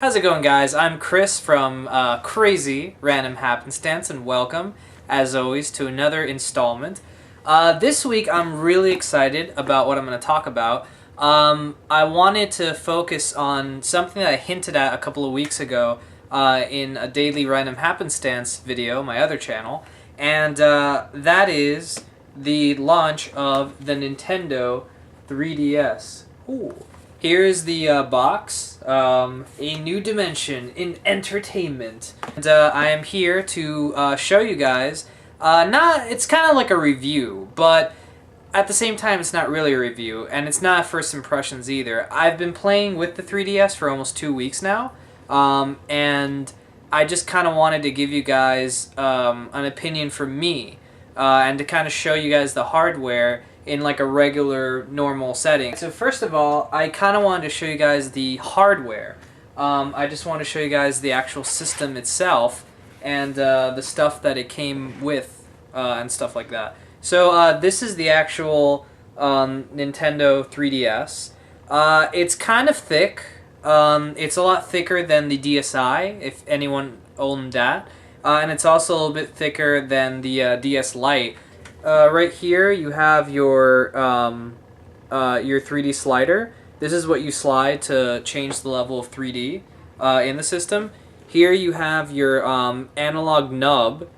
How's it going, guys? I'm Chris from Crazy Random Happenstance, and welcome, as always, to another installment. This week, I'm really excited about what I'm going to talk about. I wanted to focus on something that I hinted at a couple of weeks ago in a daily Random Happenstance video, my other channel, and that is the launch of the Nintendo 3DS. Ooh. Here's the box, a new dimension in entertainment. And I am here to show you guys, it's kind of like a review, but at the same time it's not really a review, and it's not first impressions either. I've been playing with the 3DS for almost 2 weeks now, and I just kind of wanted to give you guys an opinion from me, and to kind of show you guys the hardware in like a regular, normal setting. So first of all, I kind of wanted to show you guys the hardware. I just want to show you guys the actual system itself and the stuff that it came with and stuff like that. So this is the actual Nintendo 3DS. It's kind of thick. It's a lot thicker than the DSi, if anyone owned that. And it's also a little bit thicker than the DS Lite. Right here you have your 3D slider. This is what you slide to change the level of 3D in the system. Here you have your analog nub.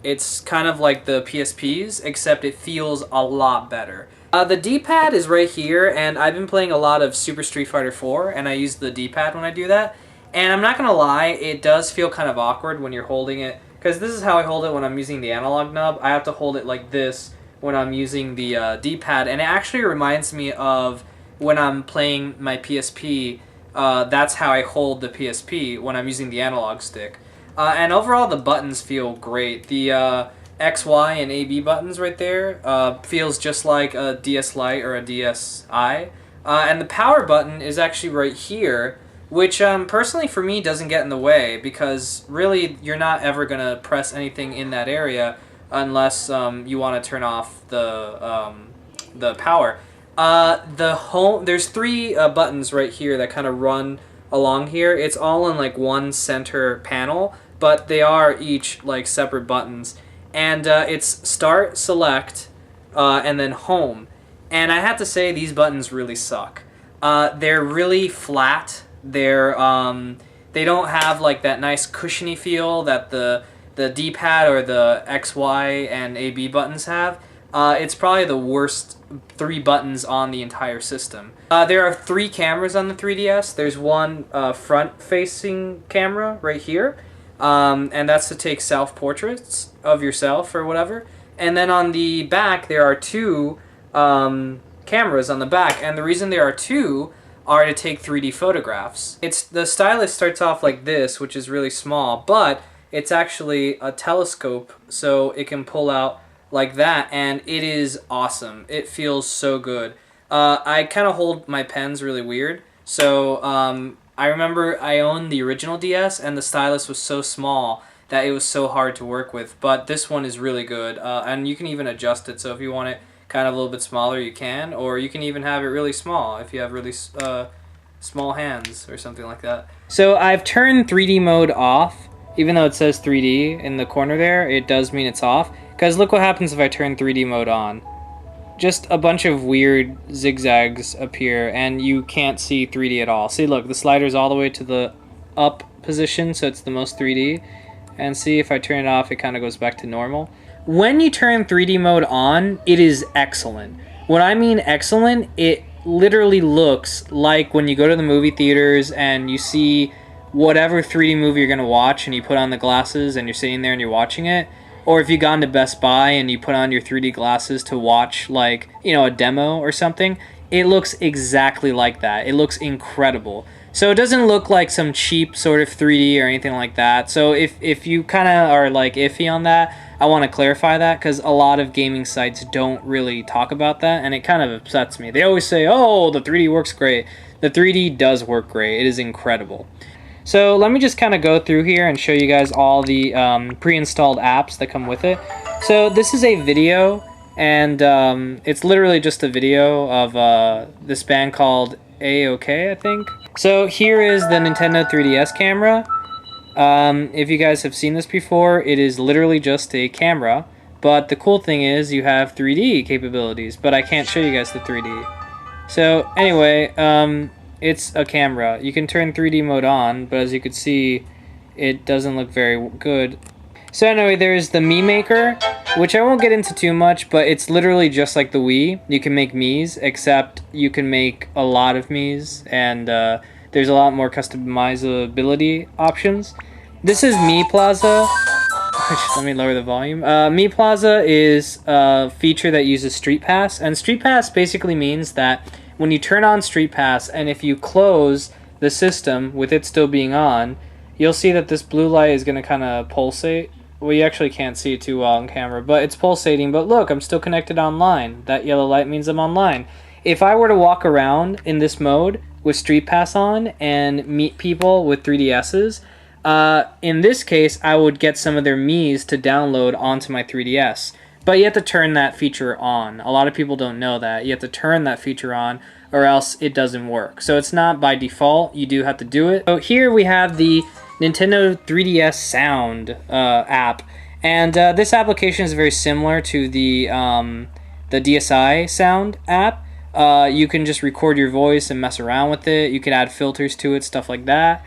It's kind of like the PSP's, except it feels a lot better. The D-pad is right here, and I've been playing a lot of Super Street Fighter 4, and I use the D-pad when I do that. And I'm not gonna lie, it does feel kind of awkward when you're holding it, because this is how I hold it when I'm using the analog nub. I have to hold it like this when I'm using the D-pad, and it actually reminds me of when I'm playing my PSP. That's how I hold the PSP when I'm using the analog stick. And overall, the buttons feel great. The X, Y, and A, B buttons right there feels just like a DS Lite or a DSi. And the power button is actually right here, which personally for me doesn't get in the way, because really you're not ever going to press anything in that area unless you want to turn off the power. There's three buttons right here that kind of run along here. It's all in like one center panel, but they are each like separate buttons. And it's start, select, and then home. And I have to say, these buttons really suck. They're really flat. They don't have like that nice cushiony feel that the D-pad or the X, Y, and A, B buttons have. It's probably the worst three buttons on the entire system. There are three cameras on the 3DS. There's one front-facing camera right here, and that's to take self-portraits of yourself or whatever. And then on the back, there are two cameras on the back, and the reason there are two are to take 3D photographs. The stylus starts off like this, which is really small, but it's actually a telescope, so it can pull out like that, and it is awesome. It feels so good. I kind of hold my pens really weird, so I remember I owned the original DS, and the stylus was so small that it was so hard to work with, but this one is really good, and you can even adjust it, so if you want it kind of a little bit smaller, you can, or you can even have it really small if you have really small hands or something like that. So I've turned 3D mode off. Even though it says 3D in the corner there, it does mean it's off, because look what happens if I turn 3D mode on. Just a bunch of weird zigzags appear, and you can't see 3D at all. See, look, the slider's all the way to the up position, so it's the most 3D, and see, if I turn it off, it kind of goes back to normal. When you turn 3D mode on, it is excellent. When I mean excellent, it literally looks like when you go to the movie theaters and you see whatever 3D movie you're going to watch and you put on the glasses and you're sitting there and you're watching it, or if you've gone to Best Buy and you put on your 3D glasses to watch, like, you know, a demo or something, it looks exactly like that. It looks incredible. So it doesn't look like some cheap sort of 3D or anything like that. So if you kind of are like iffy on that, I want to clarify that, because a lot of gaming sites don't really talk about that, and it kind of upsets me. They always say, oh, the 3D works great. The 3D does work great. It is incredible. So let me just kind of go through here and show you guys all the pre-installed apps that come with it. So this is a video, and it's literally just a video of this band called A-OK, I think. So here is the Nintendo 3DS camera. If you guys have seen this before, it is literally just a camera. But the cool thing is you have 3D capabilities, but I can't show you guys the 3D. So anyway, it's a camera. You can turn 3D mode on, but as you can see, it doesn't look very good. So anyway, there's the Mii Maker, which I won't get into too much, but it's literally just like the Wii. You can make Miis, except you can make a lot of Miis, and there's a lot more customizability options. This is Mii Plaza. Let me lower the volume. Mii Plaza is a feature that uses Street Pass, and Street Pass basically means that when you turn on Street Pass, and if you close the system with it still being on, you'll see that this blue light is going to kind of pulsate. Well, you actually can't see it too well on camera, but it's pulsating. But look, I'm still connected online. That yellow light means I'm online. If I were to walk around in this mode with Street Pass on and meet people with 3DSs, in this case, I would get some of their Miis to download onto my 3DS. But you have to turn that feature on. A lot of people don't know that. You have to turn that feature on or else it doesn't work. So it's not by default. You do have to do it. So here we have the Nintendo 3DS Sound app. And this application is very similar to the DSi Sound app. You can just record your voice and mess around with it. You can add filters to it, stuff like that.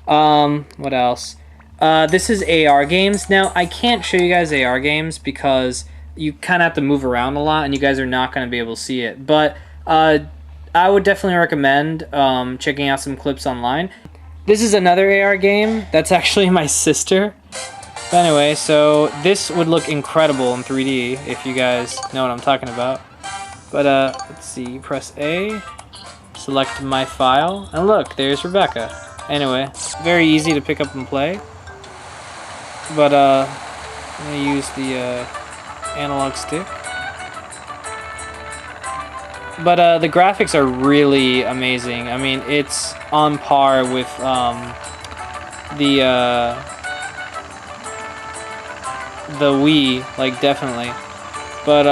What else? This is AR games. Now, I can't show you guys AR games because you kind of have to move around a lot and you guys are not going to be able to see it. But I would definitely recommend checking out some clips online. This is another AR game. That's actually my sister. But anyway, so this would look incredible in 3D if you guys know what I'm talking about. But let's see, press A, select my file, and look, there's Rebecca. Anyway, very easy to pick up and play. But I'm gonna use the analog stick. But the graphics are really amazing. I mean, it's on par with the Wii, like definitely. But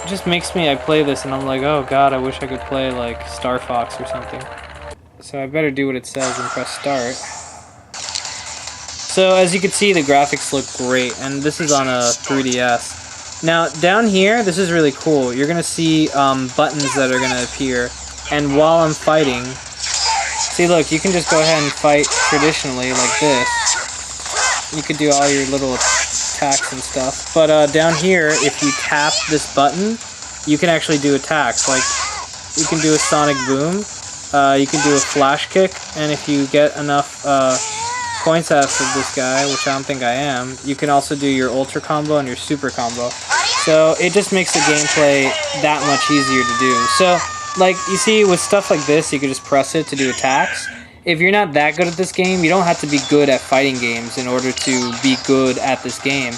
it just makes me, I play this and I'm like, oh god, I wish I could play like Star Fox or something. So I better do what it says and press start. So as you can see, the graphics look great, and this is on a 3DS. Now down here, this is really cool. You're gonna see buttons that are gonna appear, and while I'm fighting, see, look, you can just go ahead and fight traditionally like this. You could do all your little attacks and stuff. But down here, if you tap this button, you can actually do attacks. Like, you can do a sonic boom. You can do a flash kick, and if you get enough points out of this guy, which I don't think I am, you can also do your ultra combo and your super combo. So it just makes the gameplay that much easier to do. So, like, you see, with stuff like this, you can just press it to do attacks. If you're not that good at this game, you don't have to be good at fighting games in order to be good at this game.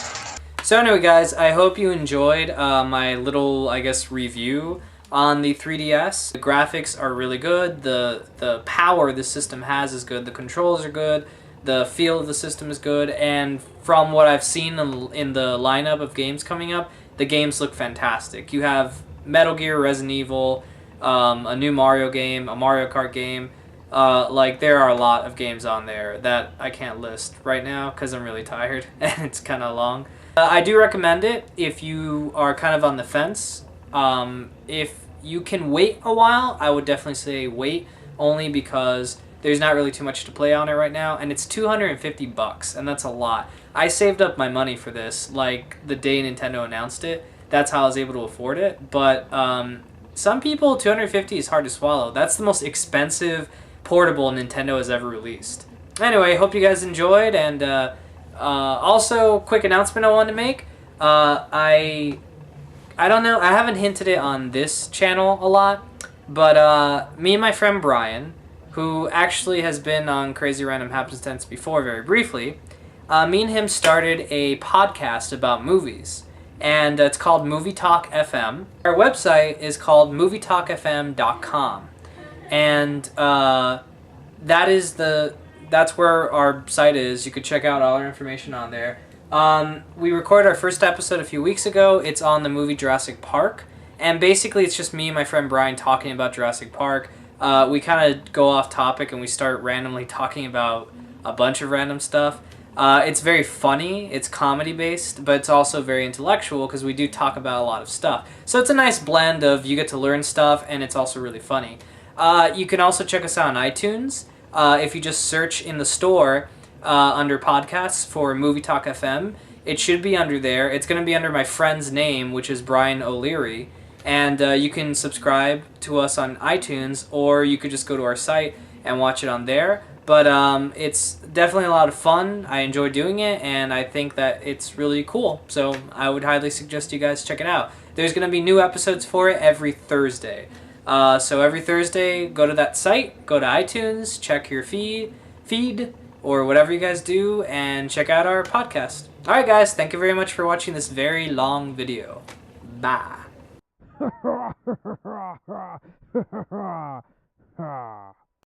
So anyway, guys, I hope you enjoyed my little, I guess, review on the 3DS. The graphics are really good. The power the system has is good. The controls are good. The feel of the system is good. And from what I've seen in the lineup of games coming up, the games look fantastic. You have Metal Gear, Resident Evil, a new Mario game, a Mario Kart game. Like, there are a lot of games on there that I can't list right now because I'm really tired and it's kind of long. I do recommend it if you are kind of on the fence. If you can wait a while, I would definitely say wait, only because there's not really too much to play on it right now, and it's $250, and that's a lot. I saved up my money for this, like, the day Nintendo announced it. That's how I was able to afford it, but some people, $250 is hard to swallow. That's the most expensive portable Nintendo has ever released. Anyway, hope you guys enjoyed, and also, quick announcement I wanted to make. I don't know, I haven't hinted it on this channel a lot, but me and my friend Brian, who actually has been on Crazy Random Happenstance before very briefly, me and him started a podcast about movies, and it's called Movie Talk FM. Our website is called movietalkfm.com, and that's where our site is. You could check out all our information on there. We recorded our first episode a few weeks ago. It's on the movie Jurassic Park, and basically it's just me and my friend Brian talking about Jurassic Park. we kind of go off topic and we start randomly talking about a bunch of random stuff. It's very funny, it's comedy based, but it's also very intellectual because we do talk about a lot of stuff. So it's a nice blend of you get to learn stuff and it's also really funny. You can also check us out on iTunes. If you just search in the store under podcasts for Movie Talk FM, it should be under there. It's going to be under my friend's name, which is Brian O'Leary. And you can subscribe to us on iTunes, or you could just go to our site and watch it on there. But it's definitely a lot of fun. I enjoy doing it, and I think that it's really cool. So I would highly suggest you guys check it out. There's going to be new episodes for it every Thursday. So every Thursday, go to that site, go to iTunes, check your feed, or whatever you guys do, and check out our podcast. Alright guys, thank you very much for watching this very long video. Bye.